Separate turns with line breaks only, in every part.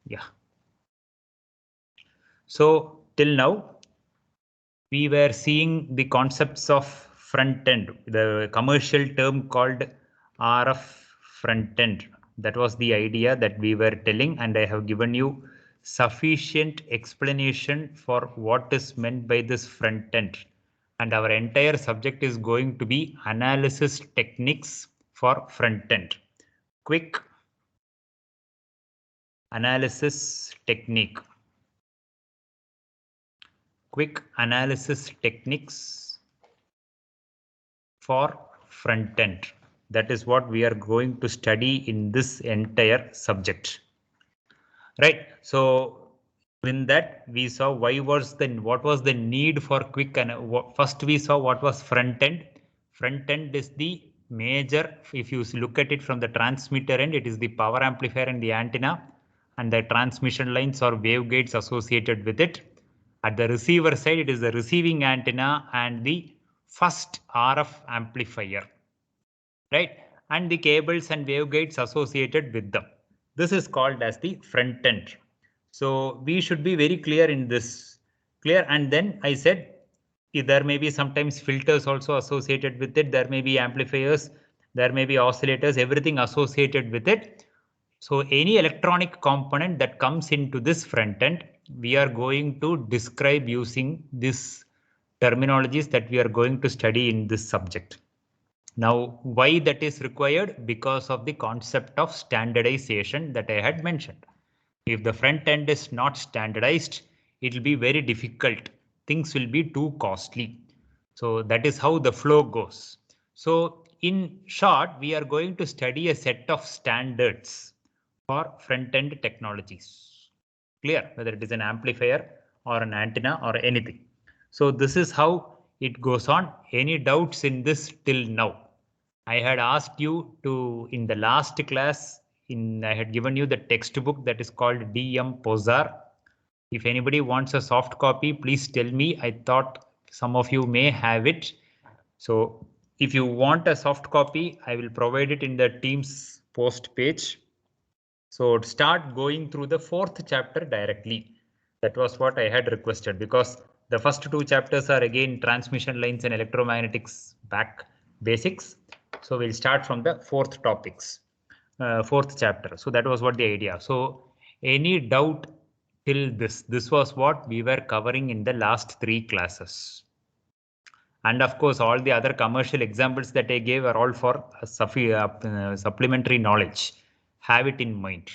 Yeah. So till now, we were seeing the concepts of front end, the commercial term called RF front end. That was the idea that we were telling, and I have given you sufficient explanation for what is meant by this front end. And our entire subject is going to be analysis techniques for front end. Quick analysis technique. Quick analysis techniques for front end. That is what we are going to study in this entire subject. Right. So in that we saw what was the need for quick, and first we saw what was front end. Front end is the major, if you look at it from the transmitter end, it is the power amplifier and the antenna and the transmission lines or waveguides associated with it. At the receiver side, it is the receiving antenna and the first RF amplifier, right? And the cables and waveguides associated with them. This is called as the front end. So we should be very clear in this. Clear. And then I said there may be sometimes filters also associated with it. There may be amplifiers. There may be oscillators, everything associated with it. So any electronic component that comes into this front end, we are going to describe using this terminologies that we are going to study in this subject. Now, why that is required? Because of the concept of standardization that I had mentioned. If the front end is not standardized, it will be very difficult. Things will be too costly. So that is how the flow goes. So in short, we are going to study a set of standards for front end technologies. Clear? Whether it is an amplifier or an antenna or anything. So this is how it goes on. Any doubts in this till now? I had asked you to, in the last class, I had given you the textbook that is called D.M. Pozar. If anybody wants a soft copy, please tell me. I thought some of you may have it. So if you want a soft copy, I will provide it in the Teams post page. So start going through the 4th chapter directly. That was what I had requested, because the first 2 chapters are again transmission lines and electromagnetics back basics. So we'll start from the 4th topics, 4th chapter. So that was what the idea. So any doubt till this was what we were covering in the last 3 classes. And of course, all the other commercial examples that I gave are all for supplementary knowledge. Have it in mind.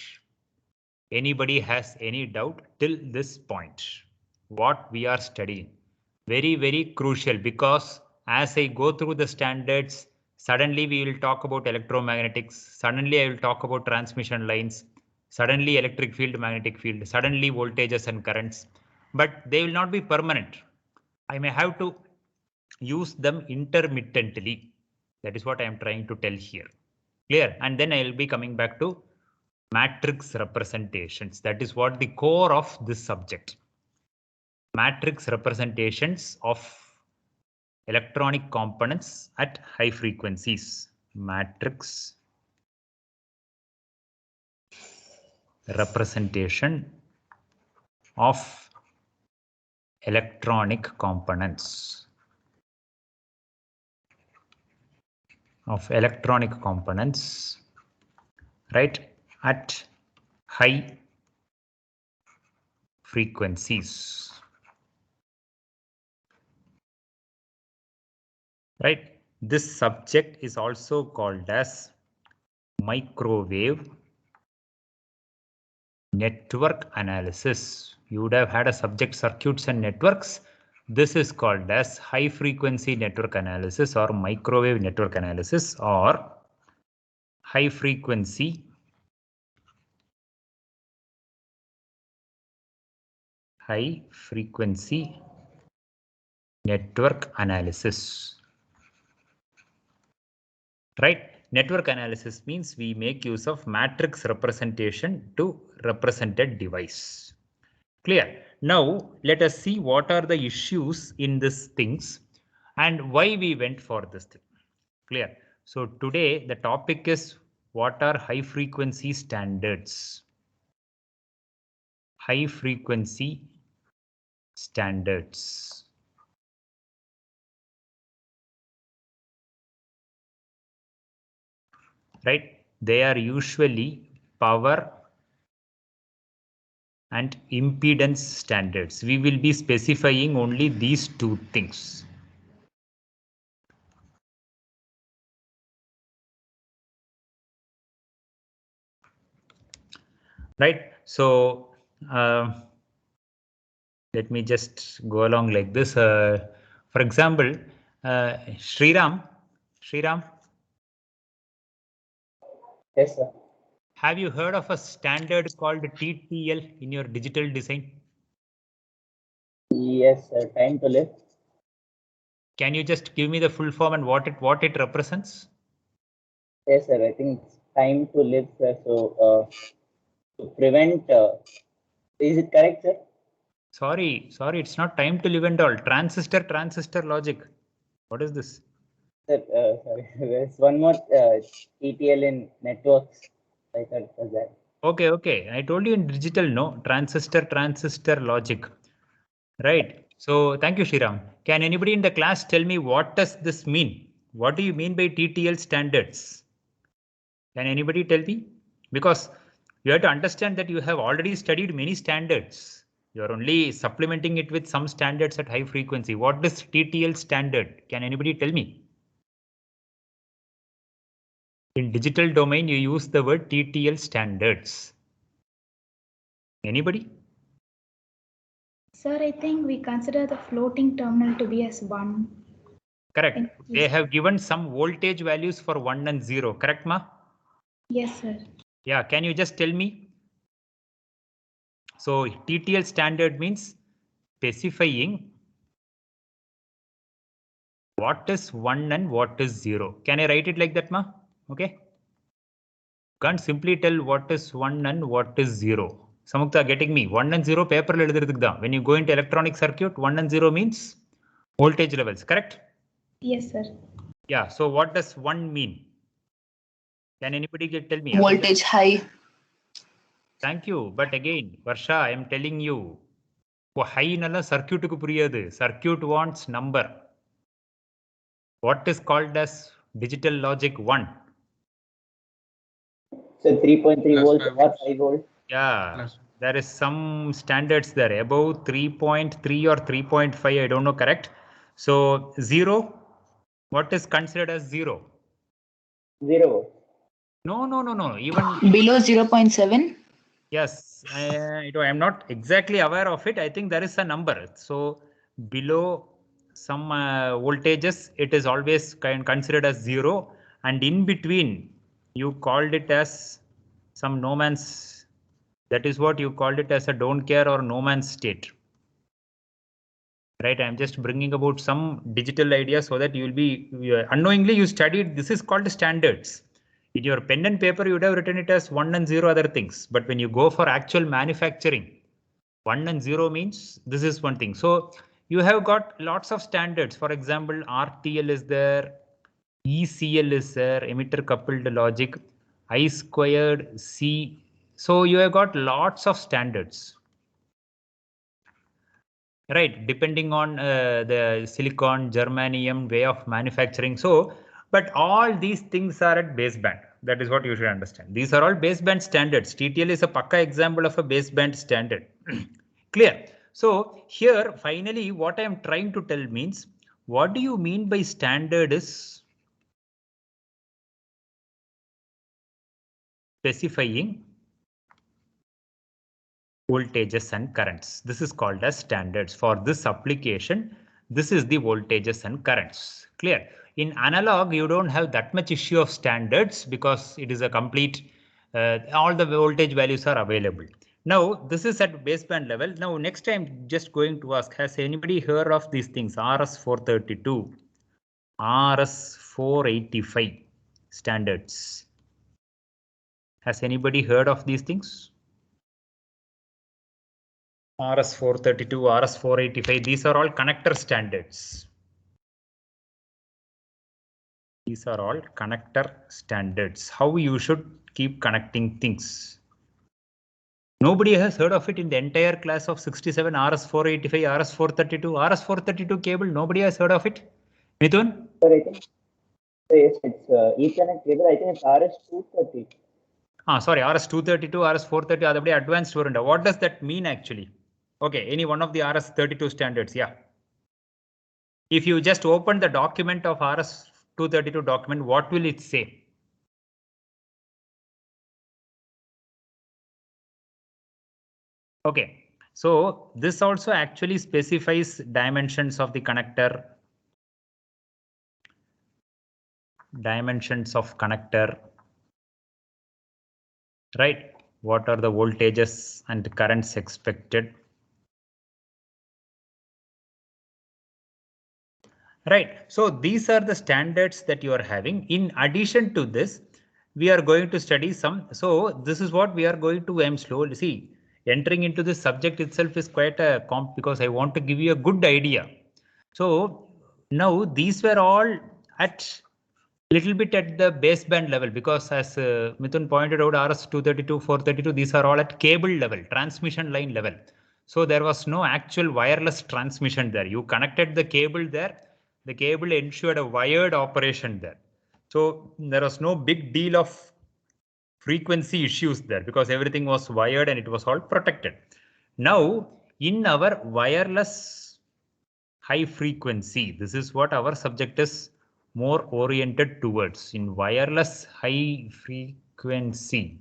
Anybody has any doubt till this point? What we are studying? Very, very crucial, because as I go through the standards, suddenly we will talk about electromagnetics. Suddenly I will talk about transmission lines. Suddenly electric field, magnetic field. Suddenly voltages and currents. But they will not be permanent. I may have to use them intermittently. That is what I am trying to tell here. Clear? And then I will be coming back to matrix representations. That is what the core of this subject. Matrix representations of electronic components at high frequencies. Matrix representation of electronic components. Right, at high frequencies. Right, this subject is also called as microwave network analysis. You would have had a subject circuits and networks. This is called as high frequency network analysis or microwave network analysis or high frequency network analysis. Right? Network analysis means we make use of matrix representation to represent a device. Clear? Now let us see what are the issues in these things and why we went for this thing. Clear? So today the topic is what are high frequency standards. high frequency standards. Right? They are usually power and impedance standards. We will be specifying only these two things. Right? So let me just go along like this. For example, Sriram.
Yes, sir.
Have you heard of a standard called TTL in your digital design?
Yes, sir. Time to live.
Can you just give me the full form and what it represents?
Yes, sir. I think it's time to live, sir. So, to prevent, is it correct, sir?
Sorry, it's not time to live and all. Transistor logic. What is this?
Sir, sorry. There's one more ETL in networks. I thought it was that.
Okay. I told you in digital, no. Transistor logic. Right. So thank you, Shriram. Can anybody in the class tell me what does this mean? What do you mean by TTL standards? Can anybody tell me? Because you have to understand that you have already studied many standards. You are only supplementing it with some standards at high frequency. What is TTL standard? Can anybody tell me? In digital domain, you use the word TTL standards. Anybody?
Sir, I think we consider the floating terminal to be as 1.
Correct. They have given some voltage values for 1 and 0. Correct, ma?
Yes, sir.
Yeah. Can you just tell me? So TTL standard means specifying what is 1 and what is 0. Can I write it like that, ma? Okay. Can't simply tell what is 1 and what is 0. Samukta getting me? 1 and 0 paper எழுதுறதுக்கு. When you go into electronic circuit, 1 and 0 means voltage levels, correct?
Yes, sir.
Yeah. So what does 1 mean? Can anybody tell me?
Voltage high.
Thank you. But again, Varsha, I am telling you, high nalla circuit ku puriyadu. Circuit wants number. What is called as digital logic 1?
So 3.3 volts or 5 volts.
Yeah, there is some standards there above 3.3 or 3.5. I don't know, correct? So 0, what is considered as 0?
0 volts.
No. Even
Below 0.7.
yes, I'm not exactly aware of it. I think there is a number. So below some voltages, it is always considered as 0, and in between, you called it as some no man's. That is what you called it as a don't care or no man's state. Right? I'm just bringing about some digital ideas so that you will be unknowingly you studied. This is called standards. In your pen and paper, you would have written it as 1 and 0 other things. But when you go for actual manufacturing, 1 and 0 means this is one thing. So you have got lots of standards. For example, RTL is there, ECL is there, emitter coupled logic, I squared C. So you have got lots of standards. Right, depending on the silicon, germanium way of manufacturing. So, but all these things are at baseband. That is what you should understand. These are all baseband standards. TTL is a pakka example of a baseband standard. Clear. So here, finally, what I am trying to tell means, what do you mean by standard is specifying voltages and currents. This is called as standards. For this application, this is the voltages and currents. Clear? In analog, you don't have that much issue of standards because it is a complete, all the voltage values are available. Now, this is at baseband level. Now, next I'm just going to ask, has anybody heard of these things? RS432, RS485 standards. Has anybody heard of these things? RS432, RS485, these are all connector standards. These are all connector standards. How you should keep connecting things. Nobody has heard of it in the entire class of 67, RS485, RS432, RS432 cable. Nobody has heard of it. Mithun?
Sir, I think yes, it's Ethernet cable. I think it's RS230.
Sorry, RS232, RS430 are advanced version. What does that mean actually? Okay, any one of the RS32 standards, yeah. If you just open the document of RS232 document, what will it say? Okay, so this also actually specifies dimensions of the connector. Dimensions of connector. Right? What are the voltages and currents expected? Right. So these are the standards that you are having. In addition to this, we are going to study some. So this is what we are going to slowly see. Entering into this subject itself is quite a because I want to give you a good idea. So now these were all at little bit at the baseband level, because as Mithun pointed out, RS232, 432, these are all at cable level, transmission line level. So there was no actual wireless transmission there. You connected the cable there. The cable ensured a wired operation there. So there was no big deal of frequency issues there because everything was wired and it was all protected. Now in our wireless high frequency, this is what our subject is more oriented towards. In wireless high frequency,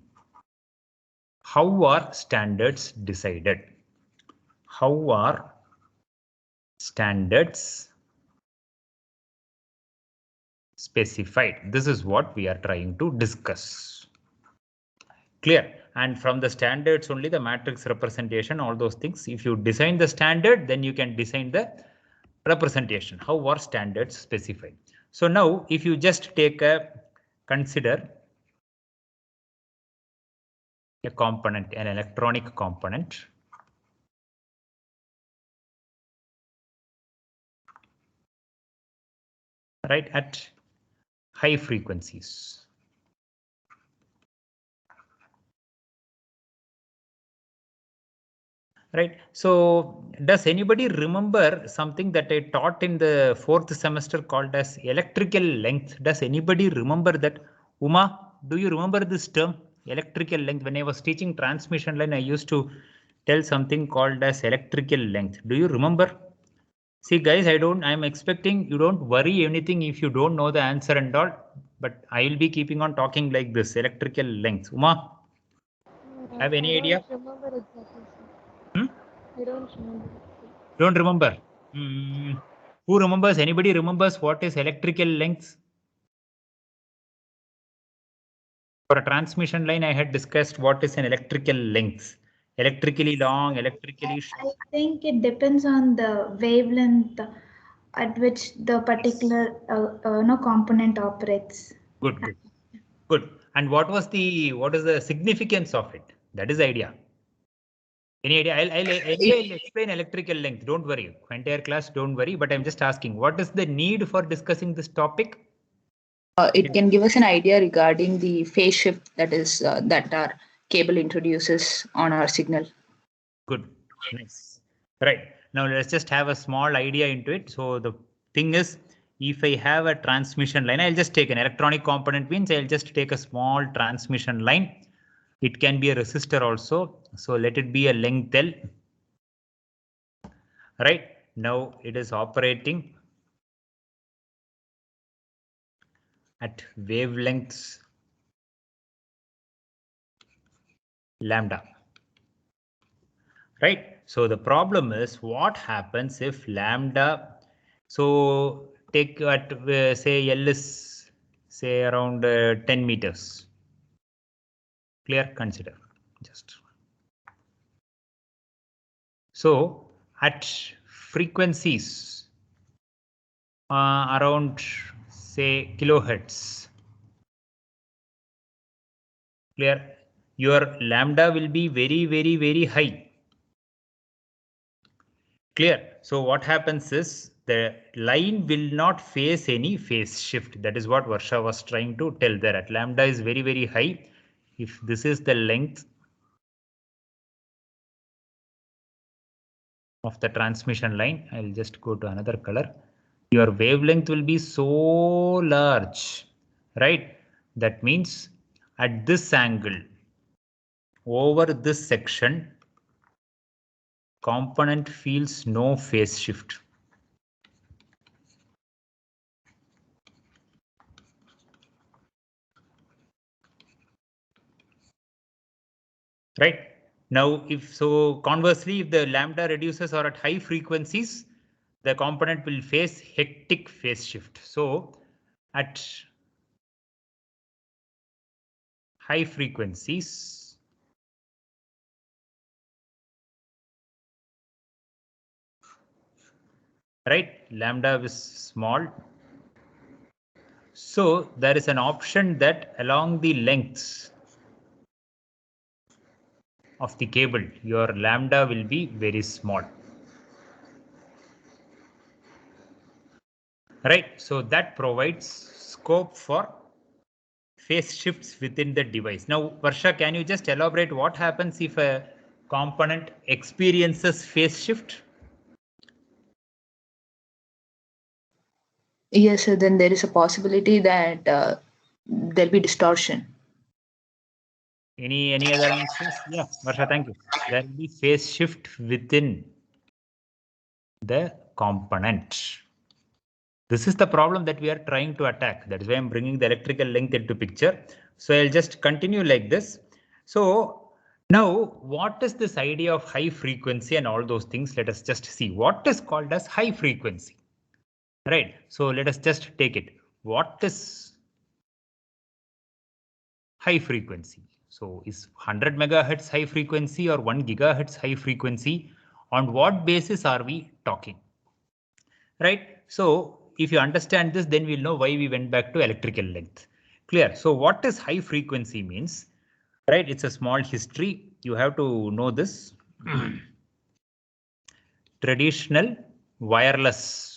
how are standards decided? How are standards specified? This is what we are trying to discuss. Clear? And from the standards only, the matrix representation, all those things. If you design the standard, then you can design the representation. How are standards specified? So now if you just take consider a component, an electronic component. Right, at high frequencies. Right. So does anybody remember something that I taught in the 4th semester called as electrical length? Does anybody remember that? Uma, do you remember this term, electrical length? When I was teaching transmission line, I used to tell something called as electrical length. Do you remember? See guys, I'm expecting you don't worry anything if you don't know the answer and all, but I will be keeping on talking like this, electrical length. Uma, have any idea?
I don't remember exactly, sir. I don't remember.
Don't remember. Who remembers? Anybody remembers what is electrical length? For a transmission line, I had discussed what is an electrical length. Electrically long, electrically short.
I think it depends on the wavelength at which the particular component operates.
Good. And what is the significance of it? That is the idea. Any idea? I'll explain electrical length. Don't worry. Entire class, don't worry. But I'm just asking, what is the need for discussing this topic?
It can give us an idea regarding the phase shift that our cable introduces on our signal.
Good. Nice. Right. Now let's just have a small idea into it. So the thing is, if I have a transmission line, I'll just take an electronic component means I'll just take a small transmission line. It can be a resistor also. So let it be a length L. Right. Now it is operating at wavelengths lambda. Right. So the problem is what happens if lambda. So take at say L is say around 10 meters. Clear? Consider just. So at frequencies around say kilohertz. Clear? Your lambda will be very high. Clear? So what happens is the line will not face any phase shift. That is what Varsha was trying to tell there. At lambda is very high. If this is the length, of the transmission line. I'll just go to another color. Your wavelength will be so large, right? That means at this angle, over this section, component feels no phase shift. Right? Now, if so, conversely, if the lambda reduces or at high frequencies, the component will face hectic phase shift. So at high frequencies, right, lambda is small. So there is an option that along the lengths of the cable, your lambda will be very small. Right, so that provides scope for phase shifts within the device. Now, Varsha, can you just elaborate what happens if a component experiences phase shift?
Yes, sir. Then there is a possibility that there'll be distortion.
Any other answers? Yeah, Varsha, thank you. There will be phase shift within the component. This is the problem that we are trying to attack. That is why I'm bringing the electrical length into picture. So I'll just continue like this. So now what is this idea of high frequency and all those things? Let us just see what is called as high frequency. Right. So let us just take it. What is high frequency? So is 100 megahertz high frequency or 1 gigahertz high frequency? On what basis are we talking? Right. So if you understand this, then we'll know why we went back to electrical length. Clear. So what is high frequency means? Right. It's a small history. You have to know this. Traditional wireless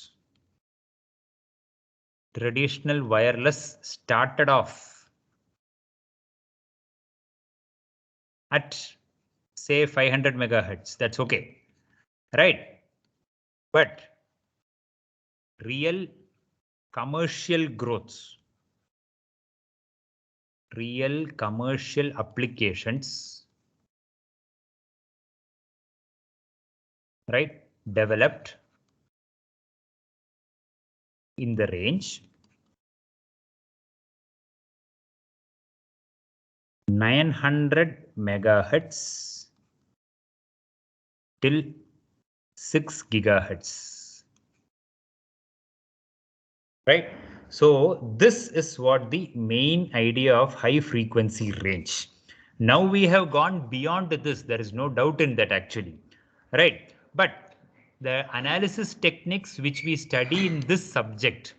started off at say 500 megahertz. That's okay. Right. But real commercial growths, real commercial applications, right, developed in the range 900 megahertz till 6 gigahertz. Right. So this is what the main idea of high frequency range. Now we have gone beyond this. There is no doubt in that actually. Right. But the analysis techniques which we study in this subject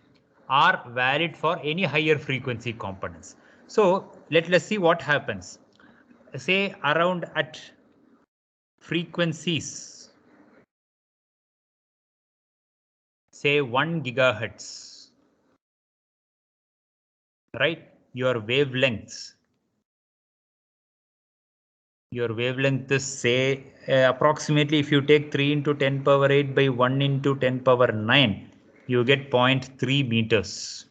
are valid for any higher frequency components. So let's see what happens. Say around at frequencies, say 1 gigahertz, right? Your wavelength is say approximately, if you take 3 into 10 power 8 by 1 into 10 power 9, you get 0.3 meters.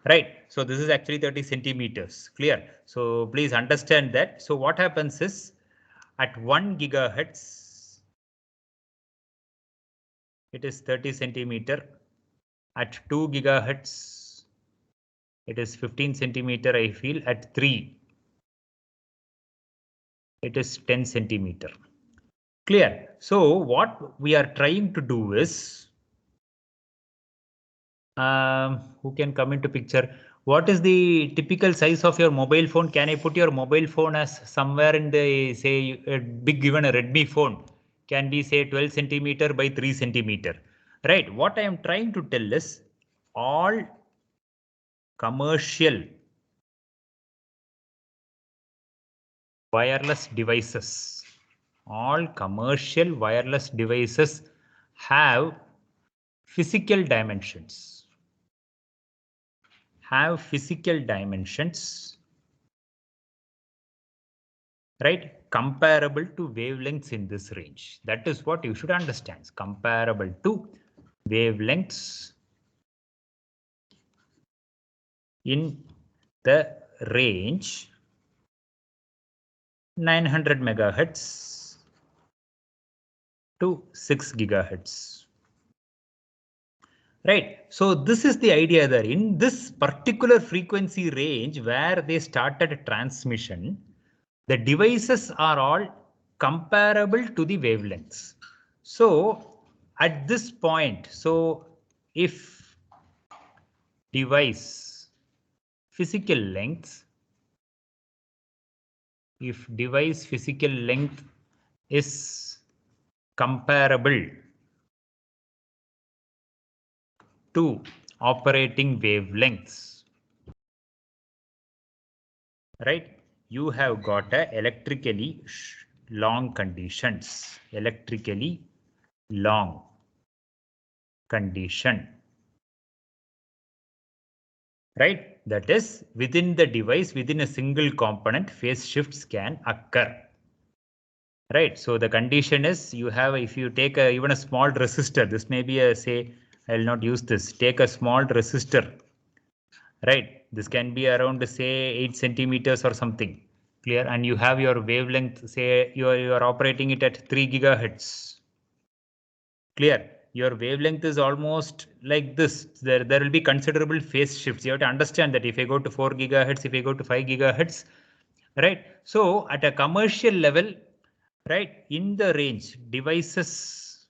Right. So this is actually 30 centimeters. Clear. So please understand that. So what happens is at 1 gigahertz, it is 30 centimeter. At 2 gigahertz, it is 15 centimeter. I feel at 3, it is 10 centimeter. Clear. So what we are trying to do is, who can come into picture? What is the typical size of your mobile phone? Can I put your mobile phone as somewhere in the, say, a big, given a Redmi phone can be say 12 centimeter by 3 centimeter, right? What I am trying to tell is all commercial wireless devices, have physical dimensions, right? Comparable to wavelengths in this range. That is what you should understand. Comparable to wavelengths in the range 900 megahertz to 6 gigahertz. Right. So this is the idea there. In this particular frequency range where they started transmission, the devices are all comparable to the wavelengths. So at this point, so if device physical length, if device physical length is comparable to operating wavelengths, right? You have got a electrically long conditions, electrically long condition, right? That is within the device, within a single component, phase shifts can occur. Right. So the condition is you have, if you take even a small resistor, this may be a, say, I will not use this, take a small resistor, right? This can be around, say, 8 centimeters or something. Clear. And you have your wavelength, say you are operating it at 3 gigahertz. Clear. Your wavelength is almost like this. There will be considerable phase shifts. You have to understand that if I go to 4 gigahertz, if I go to 5 gigahertz, right? So at a commercial level, right, in the range, devices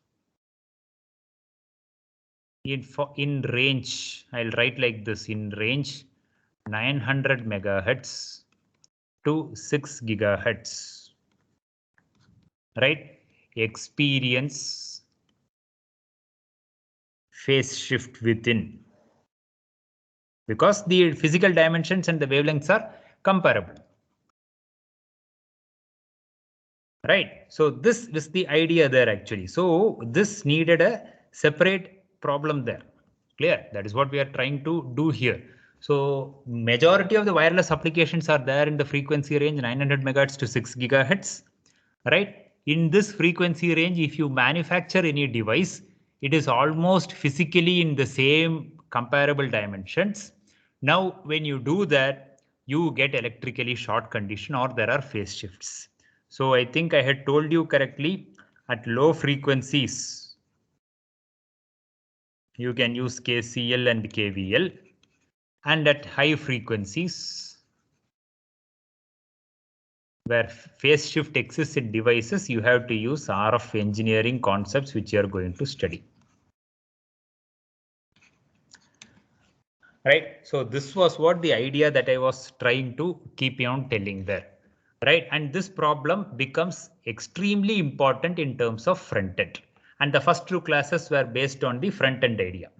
in range, I'll write like this, in range 900 megahertz to 6 gigahertz, right, experience phase shift within, because the physical dimensions and the wavelengths are comparable. Right. So this is the idea there actually. So this needed a separate problem there. Clear. That is what we are trying to do here. So majority of the wireless applications are there in the frequency range 900 megahertz to 6 gigahertz. Right. In this frequency range, if you manufacture any device, it is almost physically in the same comparable dimensions. Now, when you do that, you get electrically short condition or there are phase shifts. So I think I had told you correctly, at low frequencies, you can use KCL and KVL, and at high frequencies, where phase shift exists in devices, you have to use RF engineering concepts which you are going to study. Right. So this was what the idea that I was trying to keep on telling there. Right. And this problem becomes extremely important in terms of front end. And the first two classes were based on the front end idea.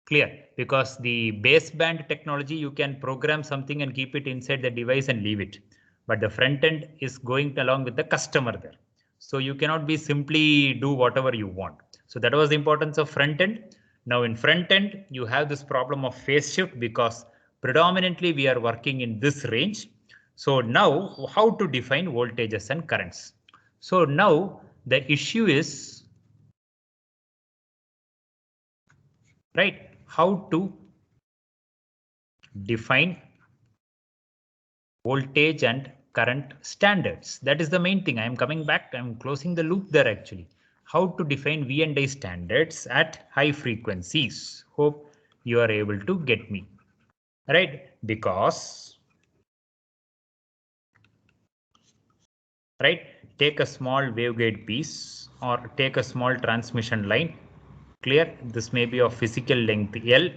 Clear, because the baseband technology, you can program something and keep it inside the device and leave it. But the front end is going along with the customer there. So you cannot be simply do whatever you want. So that was the importance of front end. Now in front end, you have this problem of phase shift because predominantly we are working in this range. So now how to define voltages and currents? So now the issue is, right, how to define voltage and current standards. That is the main thing. I am coming back. I am closing the loop there actually. How to define V&I standards at high frequencies. Hope you are able to get me. Right? Because, right, take a small waveguide piece or take a small transmission line. Clear? This may be of physical length L.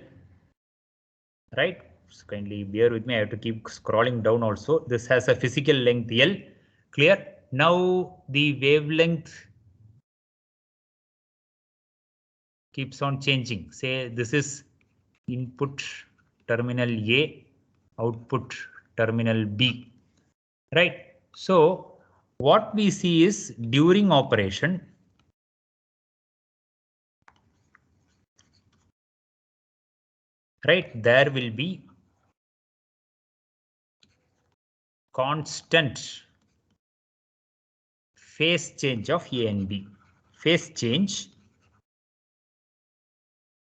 Right? So kindly bear with me. I have to keep scrolling down also. This has a physical length L. Clear? Now the wavelength keeps on changing. Say this is input terminal A, output terminal B. Right? So what we see is during operation, right, there will be constant phase change of A and B. Phase change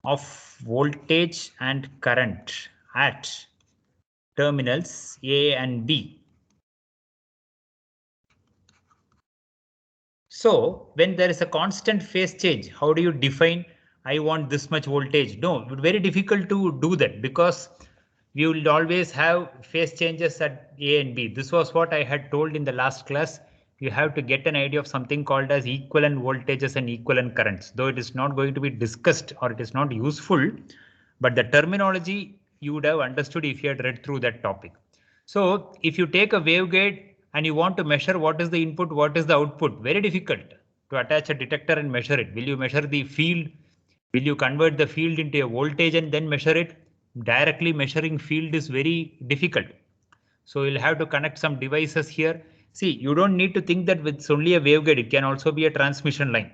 of voltage and current at terminals A and B. So when there is a constant phase change, how do you define I want this much voltage? No, very difficult to do that because we will always have phase changes at A and B. This was what I had told in the last class. You have to get an idea of something called as equivalent voltages and equivalent currents, though it is not going to be discussed or it is not useful, but the terminology you would have understood if you had read through that topic. So if you take a waveguide and you want to measure what is the input, what is the output, very difficult to attach a detector and measure it. Will you measure the field? Will you convert the field into a voltage and then measure it? Directly measuring field is very difficult. So you'll have to connect some devices here. See, you don't need to think that with only a waveguide, it can also be a transmission line.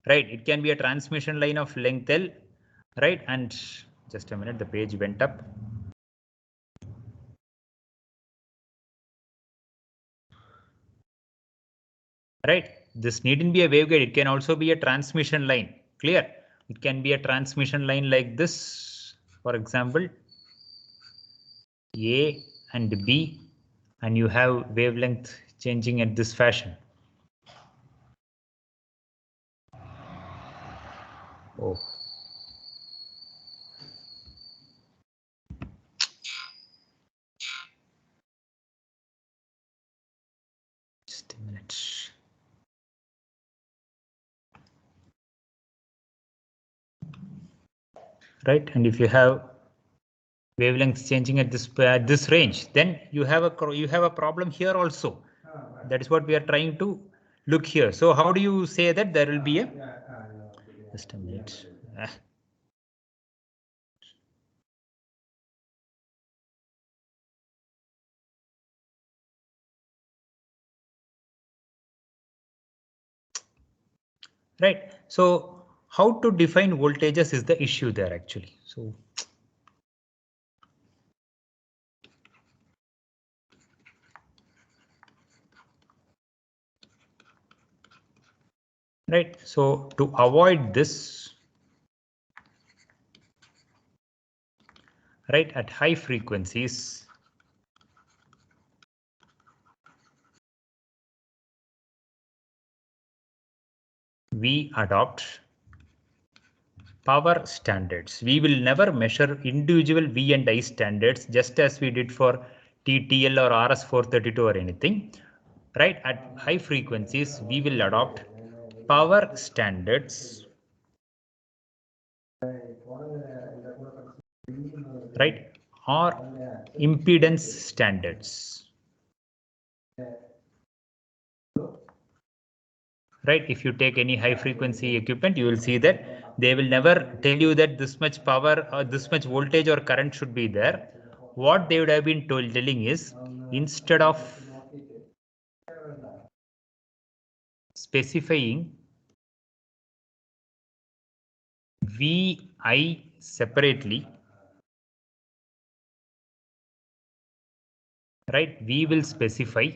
Right, it can be a transmission line of length L, right? And just a minute, the page went up. Right, this needn't be a waveguide, it can also be a transmission line. Clear? It can be a transmission line like this, for example, A and B, and you have wavelength changing at this fashion. Oh. Just a minute. Right, and if you have wavelengths changing at this range, then you have a problem here also. That is what we are trying to look here. So how do you say that there will be a just a minute. Right, so how to define voltages is the issue there actually. So right, so to avoid this, right, at high frequencies, we adopt power standards. We will never measure individual V and I standards just as we did for TTL or RS432 or anything. Right, at high frequencies, we will adopt power standards. Right, or impedance standards. Right, if you take any high frequency equipment, you will see that they will never tell you that this much power or this much voltage or current should be there. What they would have been telling is, instead of specifying VI separately, right, we will specify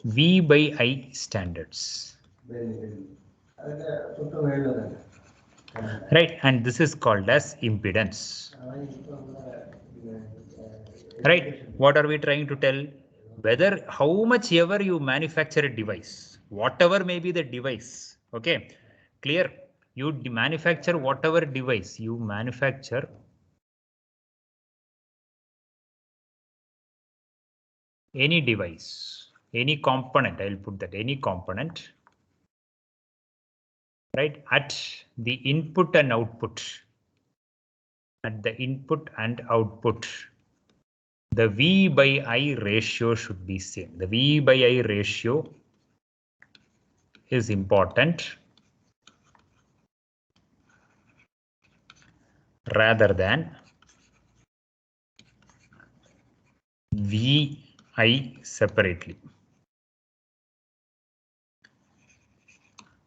V by I standards. Right, and this is called as impedance. Right, what are we trying to tell? Whether how much ever you manufacture a device, whatever may be the device, okay, clear, you manufacture whatever device you manufacture, any device, any component, I'll put that, any component, right, at the input and output, at the input and output, the V by I ratio should be same. The V by I ratio is important rather than VI separately.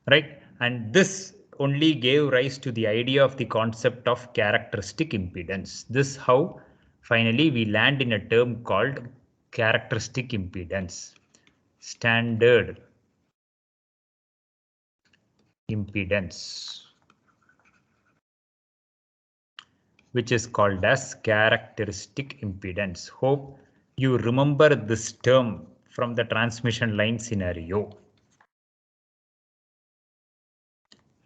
Right, and this only gave rise to the idea of the concept of characteristic impedance. This how Finally, we land in a term called characteristic impedance, standard impedance, which is called as characteristic impedance. Hope you remember this term from the transmission line scenario.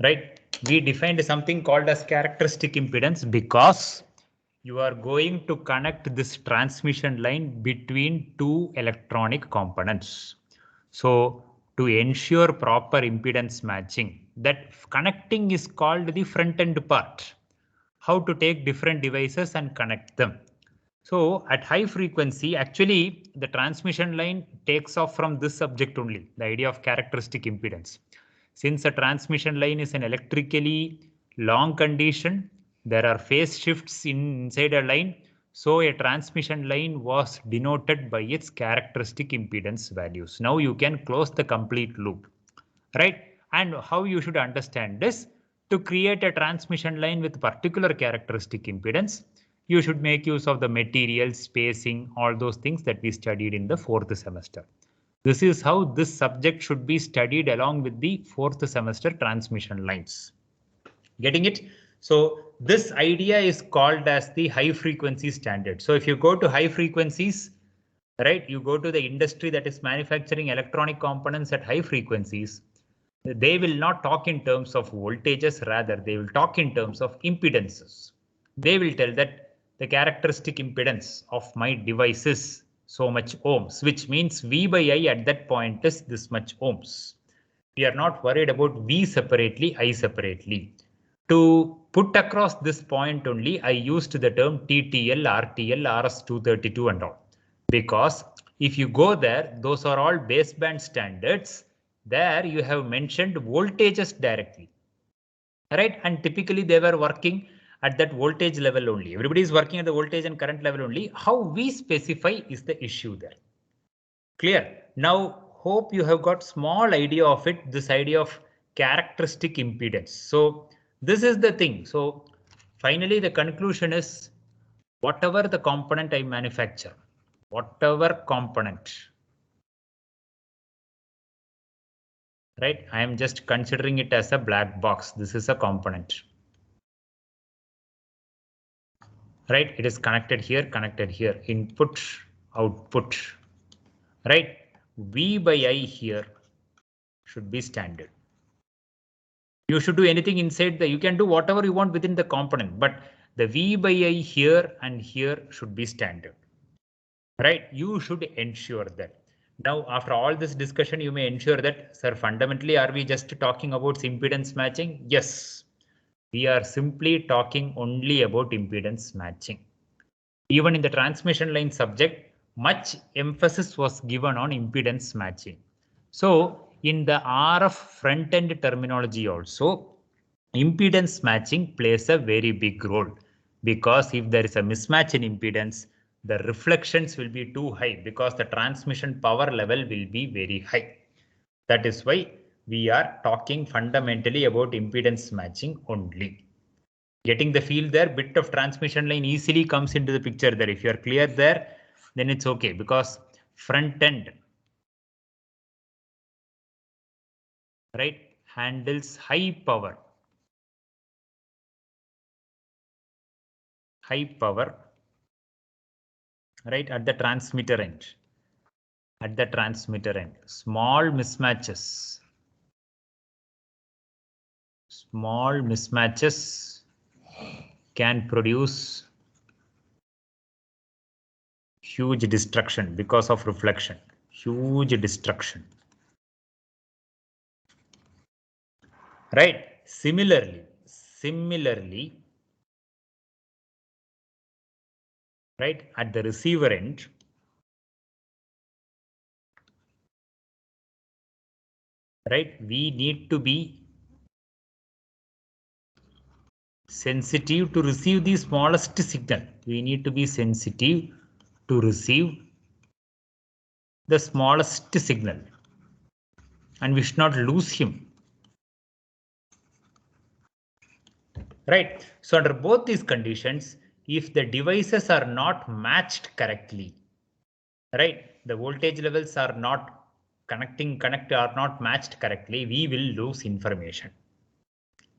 Right? We defined something called as characteristic impedance because you are going to connect this transmission line between two electronic components. So to ensure proper impedance matching, that connecting is called the front end part. How to take different devices and connect them. So at high frequency, actually the transmission line takes off from this subject only, the idea of characteristic impedance. Since a transmission line is an electrically long condition, there are phase shifts inside a line. So a transmission line was denoted by its characteristic impedance values. Now you can close the complete loop, right? And how you should understand this, to create a transmission line with particular characteristic impedance, you should make use of the material, spacing, all those things that we studied in the 4th semester. This is how this subject should be studied along with the 4th semester transmission lines. Getting it? So this idea is called as the high frequency standard. So if you go to high frequencies, right, you go to the industry that is manufacturing electronic components at high frequencies, they will not talk in terms of voltages, rather they will talk in terms of impedances. They will tell that the characteristic impedance of my device is so much ohms, which means V by I at that point is this much ohms. We are not worried about V separately, I separately. To put across this point only, I used the term TTL, RTL, RS232 and all. Because if you go there, those are all baseband standards. There you have mentioned voltages directly, right? And typically they were working at that voltage level only. Everybody is working at the voltage and current level only. How we specify is the issue there. Clear? Now, hope you have got small idea of it, this idea of characteristic impedance. So this is the thing. So finally, the conclusion is whatever the component I manufacture, whatever component, right? I am just considering it as a black box. This is a component, right? It is connected here, input, output, right? V by I here should be standard. You should do anything inside you can do whatever you want within the component, but the V by I here and here should be standard, right? You should ensure that. Now, after all this discussion, you may ensure that, sir, fundamentally, are we just talking about impedance matching? Yes, we are simply talking only about impedance matching. Even in the transmission line subject, much emphasis was given on impedance matching. So in the RF front end terminology also, impedance matching plays a very big role, because if there is a mismatch in impedance, the reflections will be too high because the transmission power level will be very high. That is why we are talking fundamentally about impedance matching only. Getting the feel there, bit of transmission line easily comes into the picture there. If you are clear there, then it's okay, because front end, right, handles high power, right, at the transmitter end. Small mismatches can produce huge destruction because of reflection, huge destruction. Right? Similarly, right, at the receiver end, right, we need to be sensitive to receive the smallest signal. We need to be sensitive to receive the smallest signal, and we should not lose him. Right. So under both these conditions, if the devices are not matched correctly, right? The voltage levels are not are not matched correctly, we will lose information,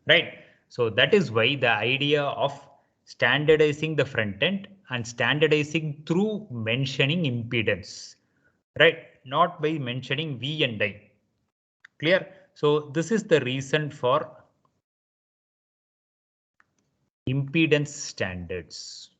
right? So that is why the idea of standardizing the front end and standardizing through mentioning impedance, right? Not by mentioning V and I. Clear? So this is the reason for impedance standards.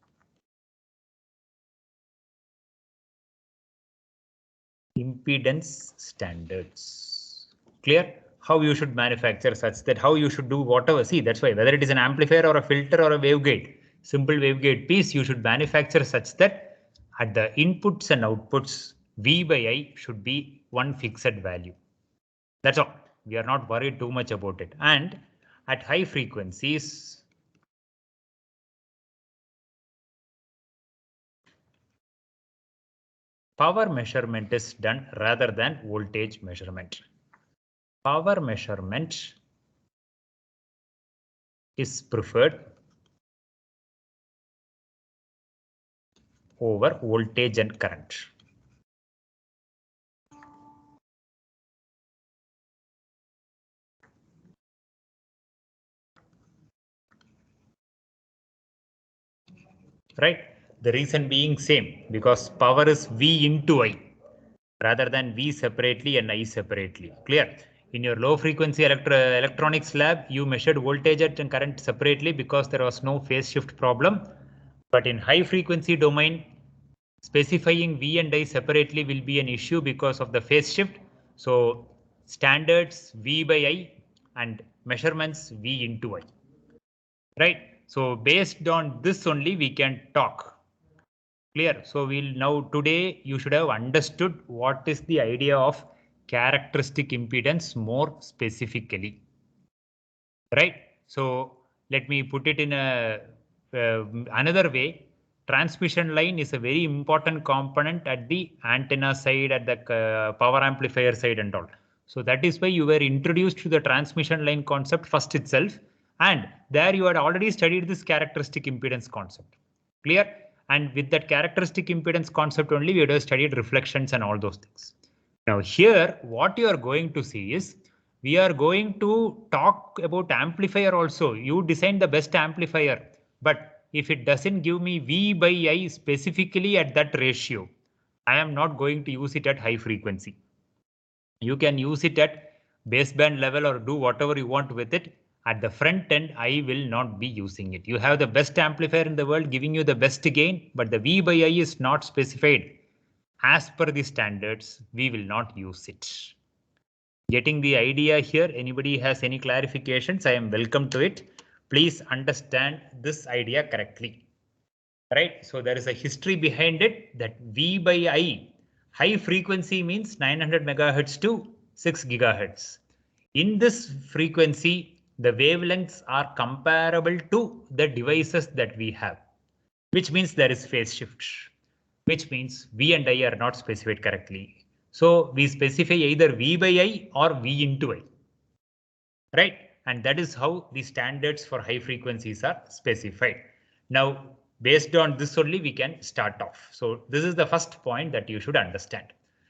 Impedance standards. Clear? How you should manufacture such that how you should do whatever. See, that's why whether it is an amplifier or a filter or a waveguide, simple waveguide piece, you should manufacture such that at the inputs and outputs, V by I should be one fixed value. That's all. We are not worried too much about it. And at high frequencies, power measurement is done rather than voltage measurement. Power measurement is preferred over voltage and current. Right? The reason being same, because power is V into I rather than V separately and I separately. Clear? In your low frequency electronics lab, you measured voltage and current separately because there was no phase shift problem. But in high frequency domain, specifying V and I separately will be an issue because of the phase shift. So standards V by I and measurements V into I. Right? So based on this only we can talk. Clear? So we'll now today you should have understood what is the idea of characteristic impedance more specifically. Right? So let me put it in a another way. Transmission line is a very important component at the antenna side, at the power amplifier side and all. So that is why you were introduced to the transmission line concept first itself. And there you had already studied this characteristic impedance concept. Clear? And with that characteristic impedance concept only, we had studied reflections and all those things. Now here, what you are going to see is, we are going to talk about amplifier also. You design the best amplifier, but if it doesn't give me V by I specifically at that ratio, I am not going to use it at high frequency. You can use it at baseband level or do whatever you want with it. At the front end, I will not be using it. You have the best amplifier in the world giving you the best gain, but the V by I is not specified. As per the standards, we will not use it. Getting the idea here? Anybody has any clarifications? I am welcome to it. Please understand this idea correctly. Right? So there is a history behind it that V by I, high frequency means 900 megahertz to 6 gigahertz. In this frequency, the wavelengths are comparable to the devices that we have, which means there is phase shift, which means V and I are not specified correctly. So we specify either V by I or V into I. Right? And that is how the standards for high frequencies are specified. Now, based on this only, we can start off. So this is the first point that you should understand.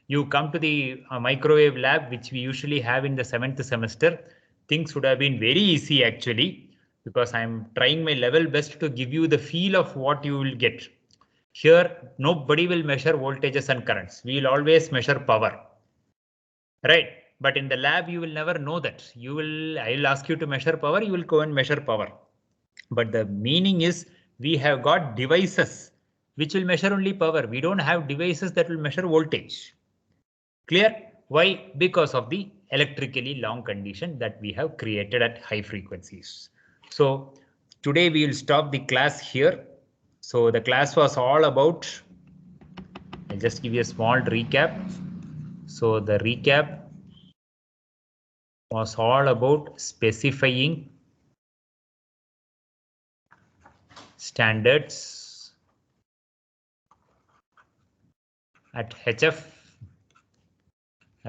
You come to the microwave lab, which we usually have in the 7th semester. Things would have been very easy actually, because I'm trying my level best to give you the feel of what you will get. Here, nobody will measure voltages and currents. We will always measure power. Right? But in the lab, you will never know that. I'll ask you to measure power, you will go and measure power. But the meaning is, we have got devices which will measure only power. We don't have devices that will measure voltage. Clear? Why? Because of the electrically long condition that we have created at high frequencies. So today we will stop the class here. So the class was all about, I'll just give you a small recap. So the recap was all about specifying standards at HF,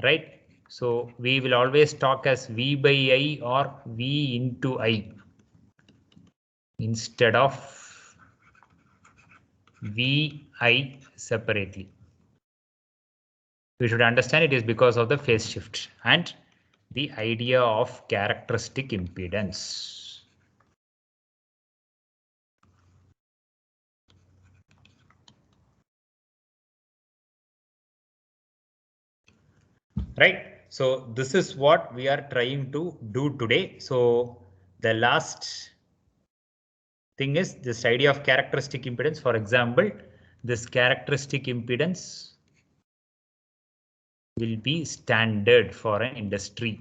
right? So we will always talk as V by I or V into I instead of Vi separately. We should understand it is because of the phase shift and the idea of characteristic impedance. Right. So this is what we are trying to do today. So the last thing is this idea of characteristic impedance. For example, this characteristic impedance will be standard for an industry.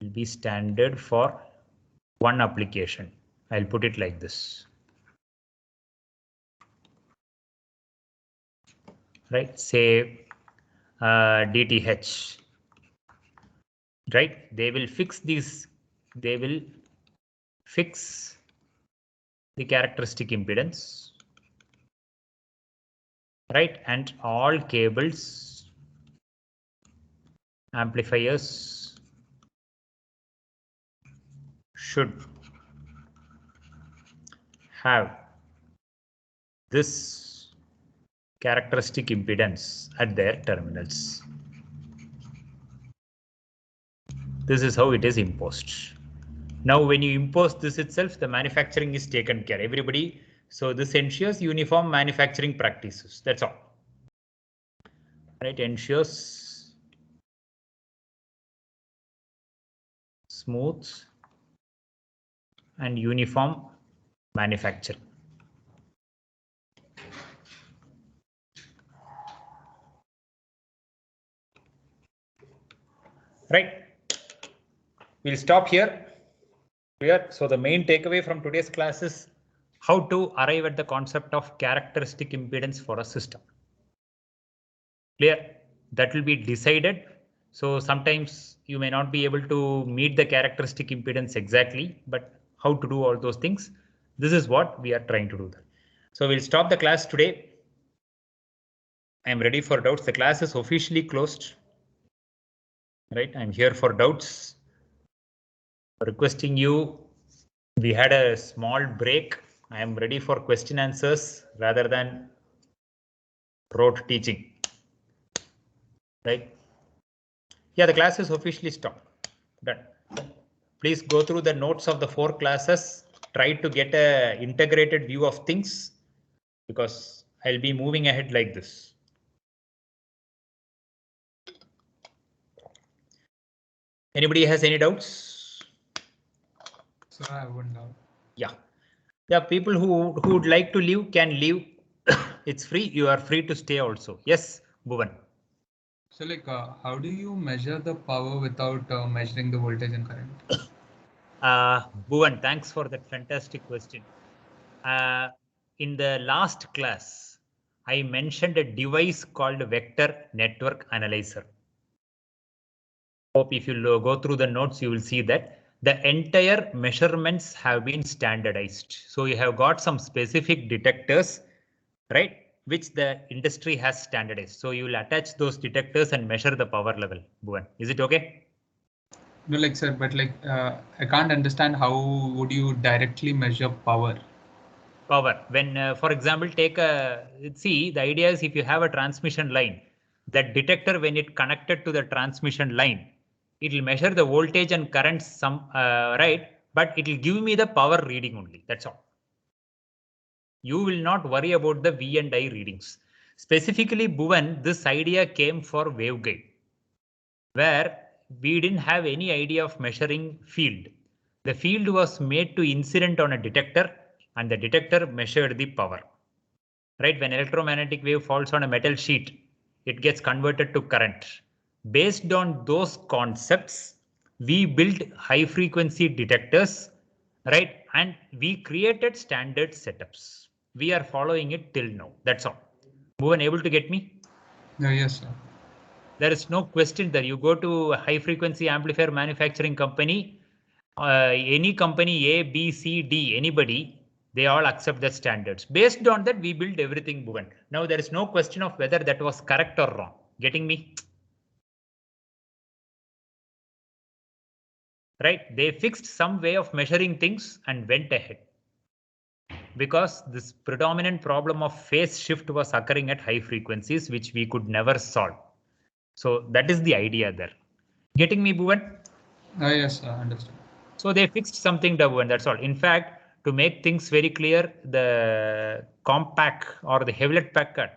Will be standard for one application. I'll put it like this. Right, say DTH. Right, they will fix these. They will fix the characteristic impedance. Right, and all cables, amplifiers should have this characteristic impedance at their terminals. This is how it is imposed. Now, when you impose this itself, the manufacturing is taken care. Everybody, so this ensures uniform manufacturing practices. That's all. Right, ensures smooth and uniform manufacturing. Right. We'll stop here. Clear? So the main takeaway from today's class is how to arrive at the concept of characteristic impedance for a system. Clear? That will be decided. So sometimes you may not be able to meet the characteristic impedance exactly, but how to do all those things. This is what we are trying to do. So we'll stop the class today. I am ready for doubts. The class is officially closed. Right, I'm here for doubts. Requesting you. We had a small break. I am ready for question answers rather than rote teaching. Right? Yeah, the class is officially stopped. Done. Please go through the notes of the 4 classes. Try to get an integrated view of things because I'll be moving ahead like this. Anybody has any doubts?
Sir, I have one doubt.
Yeah. Yeah, people who would like to leave can leave. It's free. You are free to stay also. Yes, Bhuvan.
So like, how do you measure the power without measuring the voltage and current?
Bhuvan, thanks for that fantastic question. In the last class, I mentioned a device called Vector Network Analyzer. Hope if you go through the notes, you will see that the entire measurements have been standardized. So you have got some specific detectors, right, which the industry has standardized. So you will attach those detectors and measure the power level. Bhuvan, is it okay?
No, like sir, but like I can't understand how would you directly measure power?
Power. When, for example, take a see the idea is if you have a transmission line, that detector when it connected to the transmission line, it will measure the voltage and current right, but it will give me the power reading only. That's all. You will not worry about the V and I readings. Specifically, Bhuvan, this idea came for waveguide, where we didn't have any idea of measuring field. The field was made to incident on a detector and the detector measured the power. Right, when electromagnetic wave falls on a metal sheet, it gets converted to current. Based on those concepts, we built high frequency detectors, right, and we created standard setups. We are following it till now. That's all. Bhuvan, able to get me?
Yes, sir.
There is no question that you go to a high frequency amplifier manufacturing company, any company A, B, C, D, anybody, they all accept the standards. Based on that, we build everything, Bhuvan. Now there is no question of whether that was correct or wrong. Getting me? Right? They fixed some way of measuring things and went ahead. Because this predominant problem of phase shift was occurring at high frequencies, which we could never solve. So that is the idea there. Getting me, Bhuvan?
Yes, understood.
So they fixed something, Bhuvan, that's all. In fact, to make things very clear, the Compaq or the Hewlett-Packard,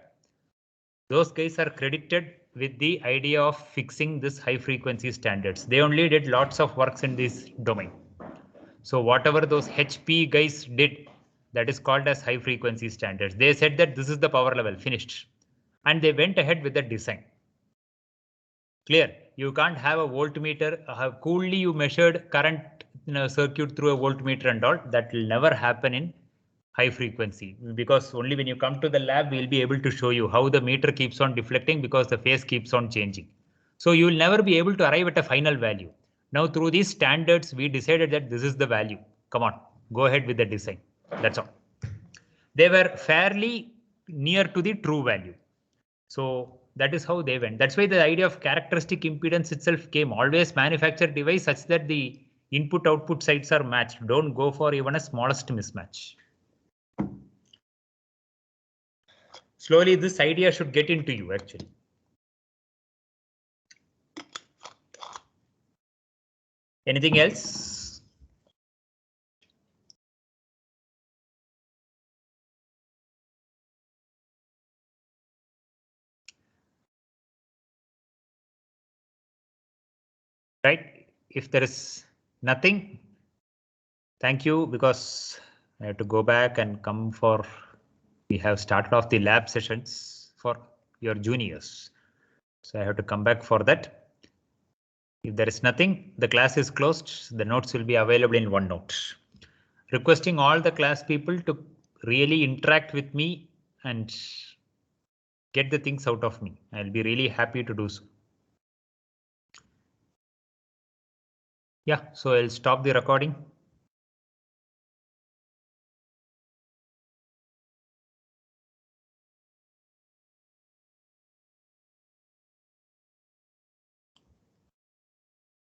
those guys are credited with the idea of fixing this high frequency standards. They only did lots of works in this domain. So whatever those HP guys did, that is called as high frequency standards. They said that this is the power level, finished. And they went ahead with the design. Clear? You can't have a voltmeter, coolly you measured current circuit through a voltmeter and all. That will never happen in high frequency, because only when you come to the lab, we'll be able to show you how the meter keeps on deflecting because the phase keeps on changing. So you will never be able to arrive at a final value. Now through these standards, we decided that this is the value. Come on, go ahead with the design. That's all. They were fairly near to the true value. So that is how they went. That's why the idea of characteristic impedance itself came. Always manufacture device such that the input output sides are matched. Don't go for even a smallest mismatch. Slowly this idea should get into you actually. Anything else? Right? If there is nothing, thank you, because I have to go back and come for, we have started off the lab sessions for your juniors. So I have to come back for that. If there is nothing, the class is closed. The notes will be available in OneNote. Requesting all the class people to really interact with me and get the things out of me. I'll be really happy to do so. Yeah, so I'll stop the recording.